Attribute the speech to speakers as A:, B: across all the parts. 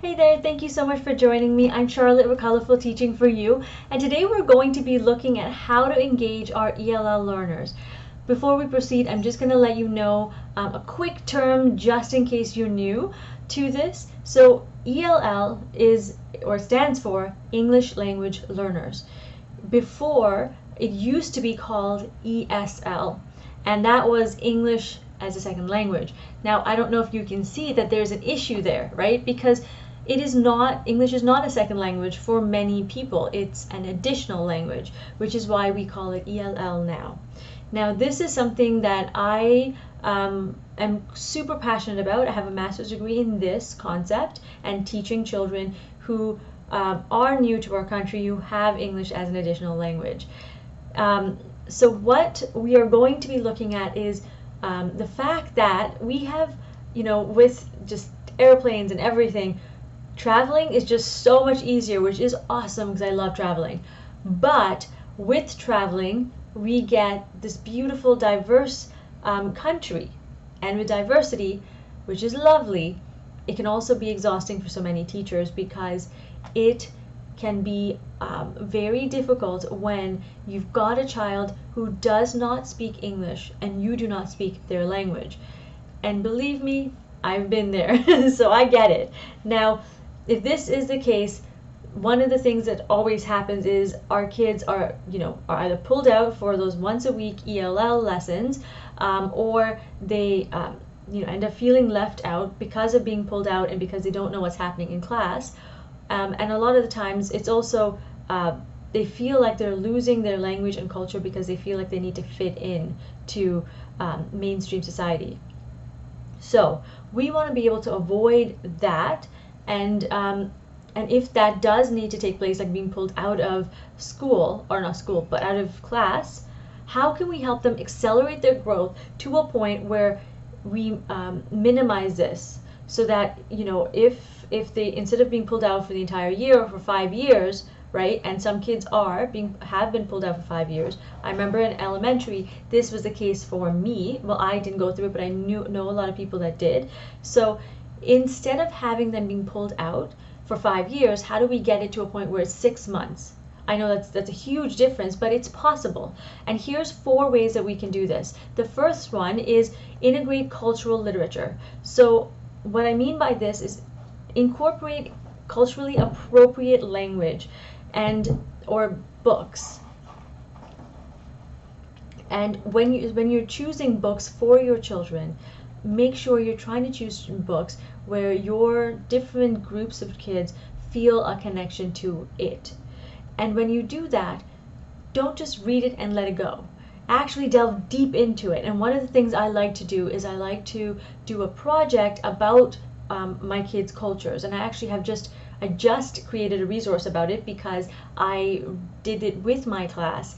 A: Hey there, thank you so much for joining me. I'm Charlotte with Colorful Teaching for You, and today we're going to be looking at how to engage our ELL learners. Before we proceed, I'm just going to let you know a quick term just in case you're new to this. So ELL stands for English Language Learners. Before, it used to be called ESL, and that was English as a second language. Now, I don't know if you can see that there's an issue there, right? Because English is not a second language for many people. It's an additional language, which is why we call it ELL now. Now, this is something that I am super passionate about. I have a master's degree in this concept and teaching children who are new to our country, who have English as an additional language. So what we are going to be looking at is the fact that we have, with just airplanes and everything, traveling is just so much easier, which is awesome because I love traveling. But with traveling, we get this beautiful, diverse country. And with diversity, which is lovely, it can also be exhausting for so many teachers because it can be very difficult when you've got a child who does not speak English and you do not speak their language. And believe me, I've been there, so I get it. Now, if this is the case, one of the things that always happens is our kids are either pulled out for those once a week ELL lessons, or they end up feeling left out because of being pulled out and because they don't know what's happening in class. And a lot of the times it's also they feel like they're losing their language and culture because they feel like they need to fit in to mainstream society. So we want to be able to avoid that, and if that does need to take place, like being pulled out of school, or not school, but out of class, how can we help them accelerate their growth to a point where we minimize this, so that if they, instead of being pulled out for the entire year or for 5 years, right? And some kids have been pulled out for 5 years. I remember in elementary, this was the case for me. Well, I didn't go through it, but I know a lot of people that did. So instead of having them being pulled out for 5 years, how do we get it to a point where it's 6 months? I know that's a huge difference, but it's possible. And here's 4 ways that we can do this. The first one is integrate cultural literature. So what I mean by this is incorporate culturally appropriate language or books. And when you're choosing books for your children, make sure you're trying to choose books where your different groups of kids feel a connection to it. And when you do that, don't just read it and let it go. Actually delve deep into it. And one of the things I like to do is I like to do a project about my kids' cultures. And I actually have just created a resource about it because I did it with my class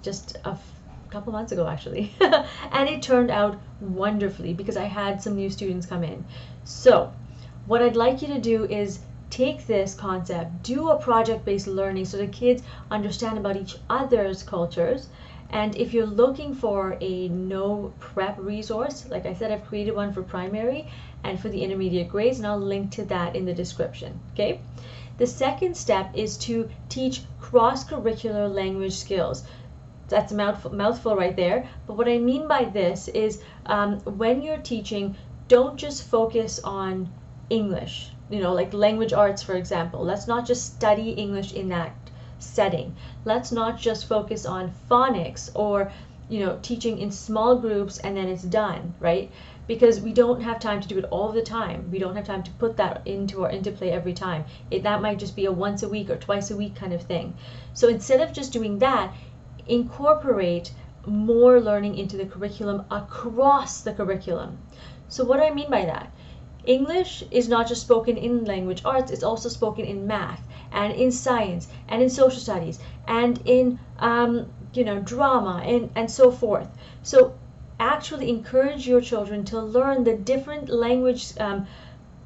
A: just a couple months ago, actually. And it turned out wonderfully because I had some new students come in. So what I'd like you to do is take this concept, do a project-based learning so the kids understand about each other's cultures. And if you're looking for a no prep resource, like I said, I've created one for primary and for the intermediate grades, and I'll link to that in the description, okay? The second step is to teach cross-curricular language skills. That's a mouthful right there, but what I mean by this is when you're teaching, don't just focus on English, like language arts, for example. Let's not just study English in that setting. Let's not just focus on phonics or teaching in small groups and then it's done, right? Because we don't have time to do it all the time. We don't have time to put that into play every time. That might just be a once a week or twice a week kind of thing. So instead of just doing that, incorporate more learning into the curriculum across the curriculum. So what do I mean by that? English is not just spoken in language arts, it's also spoken in math and in science and in social studies and in drama and so forth. So actually encourage your children to learn the different language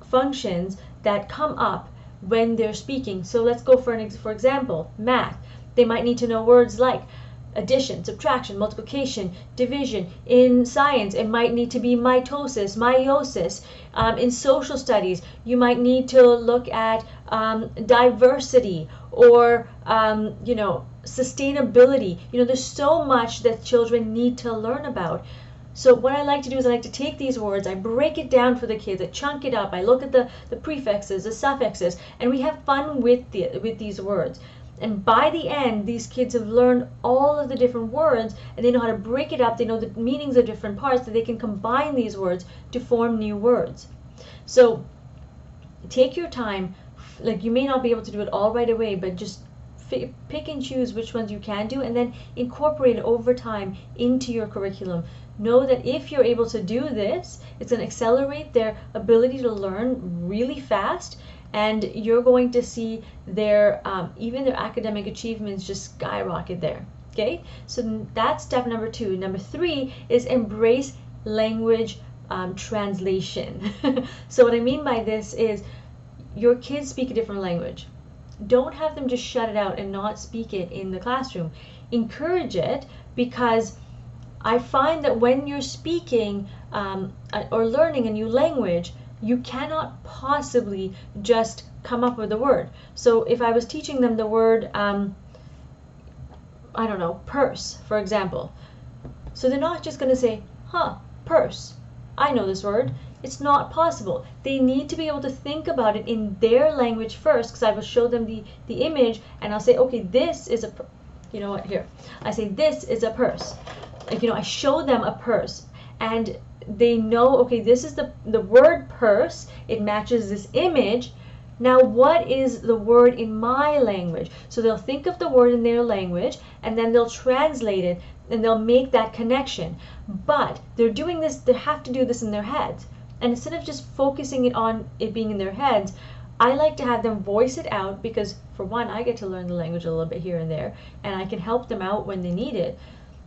A: functions that come up when they're speaking. So let's go for example, math. They might need to know words like addition, subtraction, multiplication, division. In science, it might need to be mitosis, meiosis. In social studies, you might need to look at diversity or, sustainability. There's so much that children need to learn about. So what I like to do is I like to take these words, I break it down for the kids, I chunk it up, I look at the prefixes, the suffixes, and we have fun with these words. And by the end, these kids have learned all of the different words, and they know how to break it up, they know the meanings of different parts, that they can combine these words to form new words. So take your time. Like, you may not be able to do it all right away, but just pick and choose which ones you can do, and then incorporate it over time into your curriculum. Know that if you're able to do this, it's going to accelerate their ability to learn really fast, and you're going to see their even their academic achievements just skyrocket there. Okay, so that's step number 2. Number 3 is embrace language translation. So what I mean by this is, your kids speak a different language. Don't have them just shut it out and not speak it in the classroom. Encourage it, because I find that when you're speaking or learning a new language, you cannot possibly just come up with a word. So if I was teaching them the word, I don't know, purse, for example. So they're not just going to say, purse, I know this word. It's not possible. They need to be able to think about it in their language first, because I will show them the image, and I'll say, okay, this is a, here. I say, this is a purse. I show them a purse, and they know, okay, this is the word purse. It matches this image. Now, what is the word in my language? So they'll think of the word in their language, and then they'll translate it, and they'll make that connection. But they're doing this, they have to do this in their heads. And instead of just focusing it on it being in their heads, I like to have them voice it out, because for one, I get to learn the language a little bit here and there, and I can help them out when they need it.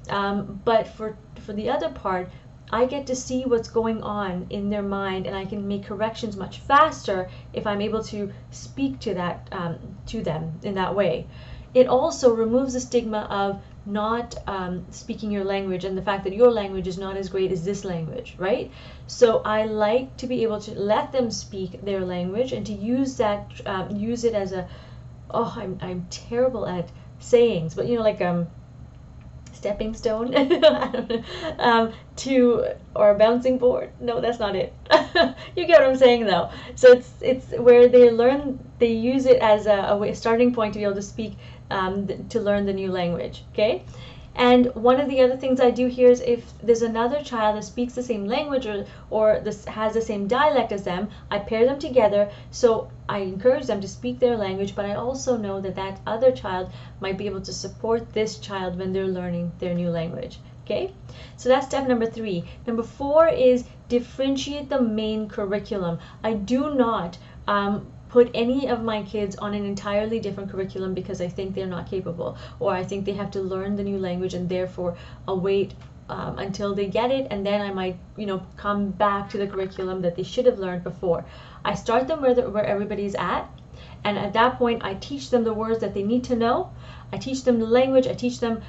A: But for the other part, I get to see what's going on in their mind, and I can make corrections much faster if I'm able to speak to that to them in that way. It also removes the stigma of not speaking your language, and the fact that your language is not as great as this language, right? So I like to be able to let them speak their language, and to use that, use it as a, I'm terrible at sayings, but like stepping stone, or a bouncing board. No, that's not it. You get what I'm saying, though. So it's where they learn, they use it as a starting point to be able to speak, to learn the new language. Okay. And one of the other things I do here is, if there's another child that speaks the same language or this has the same dialect as them, I pair them together. So I encourage them to speak their language, but I also know that that other child might be able to support this child when they're learning their new language. Okay, so that's step number 3. Number 4 is differentiate the main curriculum. I do not put any of my kids on an entirely different curriculum because I think they're not capable, or I think they have to learn the new language, and therefore I'll wait until they get it, and then I might, come back to the curriculum that they should have learned before. I start them where everybody's at, and at that point I teach them the words that they need to know. I teach them the language. I teach them,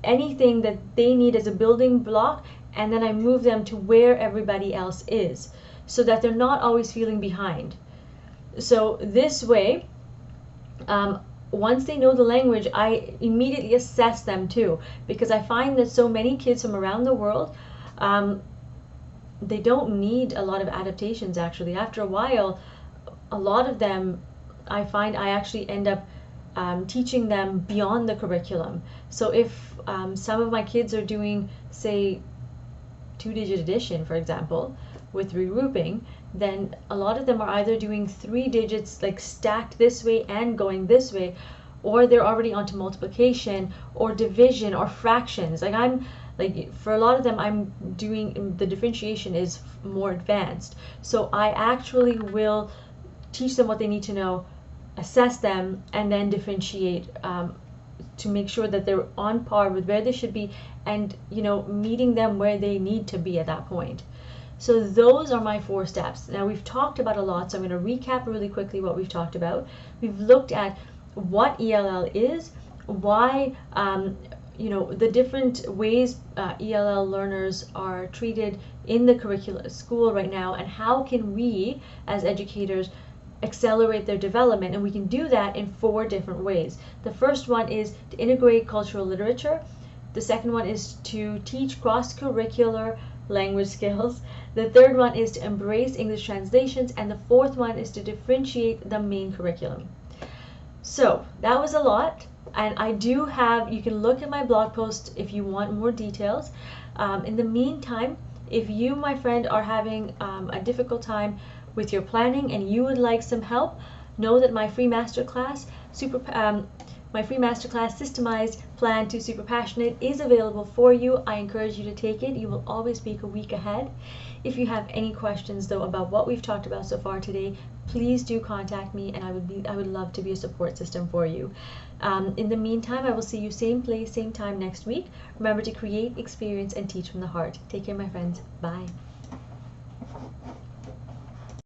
A: anything that they need as a building block, and then I move them to where everybody else is, so that they're not always feeling behind. So this way, once they know the language, I immediately assess them too, because I find that so many kids from around the world, they don't need a lot of adaptations. Actually, after a while, a lot of them, I find I actually end up teaching them beyond the curriculum. So if some of my kids are doing, say, 2-digit addition, for example, with regrouping, then a lot of them are either doing 3 digits, like stacked this way and going this way, or they're already onto multiplication or division or fractions. For a lot of them, I'm doing, the differentiation is more advanced. So I actually will teach them what they need to know, assess them, and then differentiate to make sure that they're on par with where they should be, and meeting them where they need to be at that point. So those are my 4 steps. Now, we've talked about a lot, so I'm going to recap really quickly what we've talked about. We've looked at what ELL is, why the different ways ELL learners are treated in the curriculum school right now, and how can we as educators accelerate their development. And we can do that in 4 different ways. The first one is to integrate cultural literature. The second one is to teach cross-curricular language skills. The third one is to embrace English translations, and the fourth one is to differentiate the main curriculum. So that was a lot, and I do have, you can look at my blog post if you want more details. In the meantime, if you, my friend, are having a difficult time with your planning and you would like some help, know that my free masterclass, Systemized Plan to Super Passionate, is available for you. I encourage you to take it. You will always be a week ahead. If you have any questions though about what we've talked about so far today, please do contact me, and I would love to be a support system for you. In the meantime, I will see you same place, same time next week. Remember to create, experience, and teach from the heart. Take care, my friends. Bye.